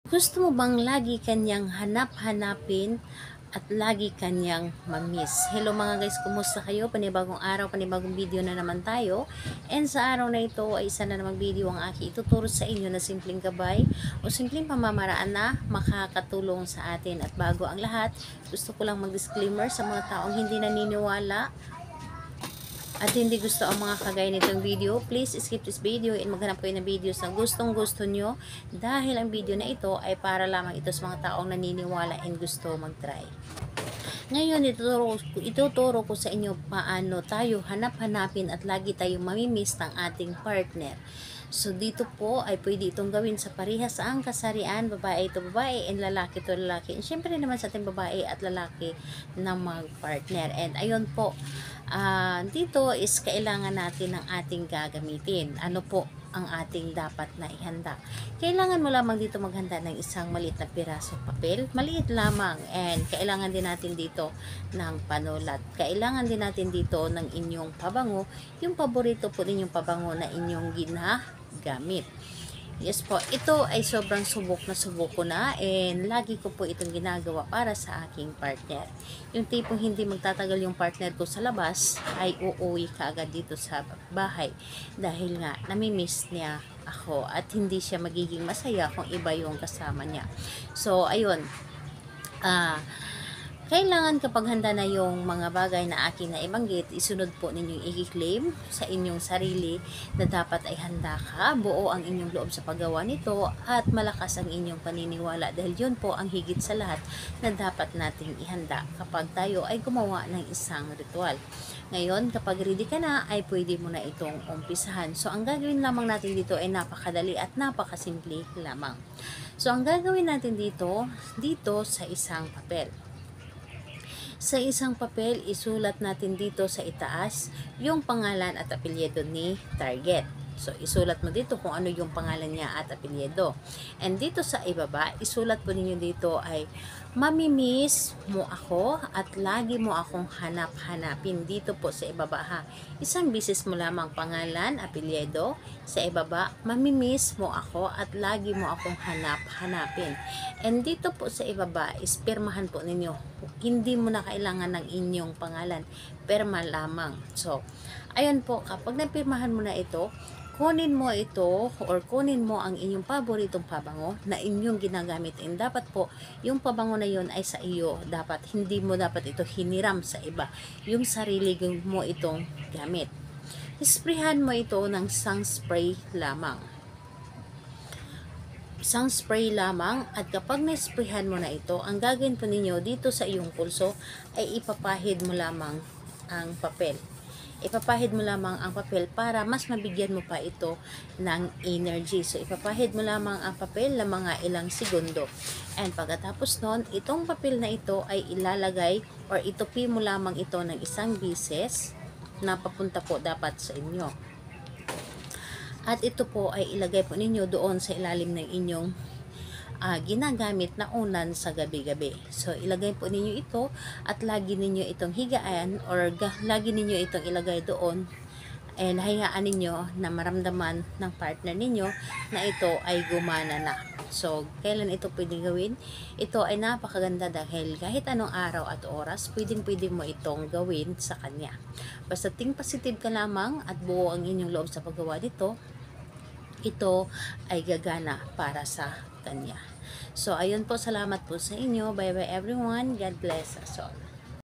Gusto mo bang lagi kanyang hanap-hanapin at lagi kanyang mamiss? Hello mga guys, kumusta kayo? Panibagong araw, panibagong video na naman tayo. And sa araw na ito ay isa na namang video ang aking ituturo sa inyo na simpleng gabay o simpleng pamamaraan na makakatulong sa atin. At bago ang lahat, gusto ko lang mag-disclaimer sa mga taong hindi naniniwala at hindi gusto ang mga kagaya nitong video, please skip this video and maghanap kayo ng videos na gustong gusto nyo dahil ang video na ito ay para lamang ito sa mga taong naniniwala and gusto mag-try. Ngayon, ituturo ko sa inyo paano tayo hanap-hanapin at lagi tayong mamimiss ng ating partner. So, dito po ay pwede itong gawin sa parehas ang kasarian, babae ito babae, and lalaki ito lalaki. And syempre naman sa ating babae at lalaki na mag-partner. And ayun po, dito is kailangan natin ng ating gagamitin. Ano po ang ating dapat na ihanda? Kailangan mo lamang dito maghanda ng isang maliit na pirasong papel. Maliit lamang. And kailangan din natin dito ng panulat. Kailangan din natin dito ng inyong pabango. Yung paborito po ninyong pabango na inyong ginagamit. Yes po, ito ay sobrang subok ko na and lagi ko po itong ginagawa para sa aking partner. Yung tipong hindi magtatagal yung partner ko sa labas ay uuwi ka agad dito sa bahay dahil nga namimiss niya ako at hindi siya magiging masaya kung iba yung kasama niya. So, ayun. Kailangan kapag handa na yung mga bagay na akin na ibanggit, isunod po ninyong i-claim sa inyong sarili na dapat ay handa ka, buo ang inyong loob sa paggawa nito at malakas ang inyong paniniwala dahil yun po ang higit sa lahat na dapat nating ihanda kapag tayo ay gumawa ng isang ritual. Ngayon, kapag ready ka na, ay pwede mo na itong umpisahan. So, ang gagawin lamang natin dito ay napakadali at napakasimple lamang. So, ang gagawin natin dito sa isang papel. Sa isang papel, isulat natin dito sa itaas yung pangalan at apelyido ni target. So, isulat mo dito kung ano yung pangalan niya at apelyido. And dito sa ibaba, isulat po ninyo dito ay mamimiss mo ako at lagi mo akong hanap-hanapin. Dito po sa ibaba ha. Isang bisis mo lamang pangalan, apelyido. Sa ibaba, mamimiss mo ako at lagi mo akong hanap-hanapin. And dito po sa ibaba, ispirmahan po ninyo. Hindi mo na kailangan ng inyong pangalan. Pirma lamang. So, ayun po, kapag napirmahan mo na ito, kunin mo ito or kunin mo ang inyong paboritong pabango na inyong ginagamit. And dapat po, yung pabango na yun ay sa iyo. Hindi mo dapat ito hiniram sa iba. Yung sarili mo itong gamit. Isprayhan mo ito ng isang spray lamang. Isang spray lamang at kapag na-sprayhan mo na ito, ang gagawin po ninyo dito sa iyong pulso ay ipapahid mo lamang ang papel. Ipapahid mo lamang ang papel para mas mabigyan mo pa ito ng energy. So, ipapahid mo lamang ang papel na mga ilang segundo. And pagkatapos nun, itong papel na ito ay ilalagay or itupi mo lamang ito ng isang bises na papunta po dapat sa inyo. At ito po ay ilagay po ninyo doon sa ilalim ng inyong ginagamit na unan sa gabi-gabi. So, ilagay po ninyo ito at lagi ninyo itong higaan or lagi ninyo itong ilagay doon and hayaan ninyo na maramdaman ng partner ninyo na ito ay gumana na. So, kailan ito pwedeng gawin? Ito ay napakaganda dahil kahit anong araw at oras, pwedeng mo itong gawin sa kanya. Basta think positive ka lamang at buo ang inyong loob sa paggawa nito, ito ay gagana para sa kanya. So, ayun po, salamat po sa inyo. Bye-bye everyone. God bless us all.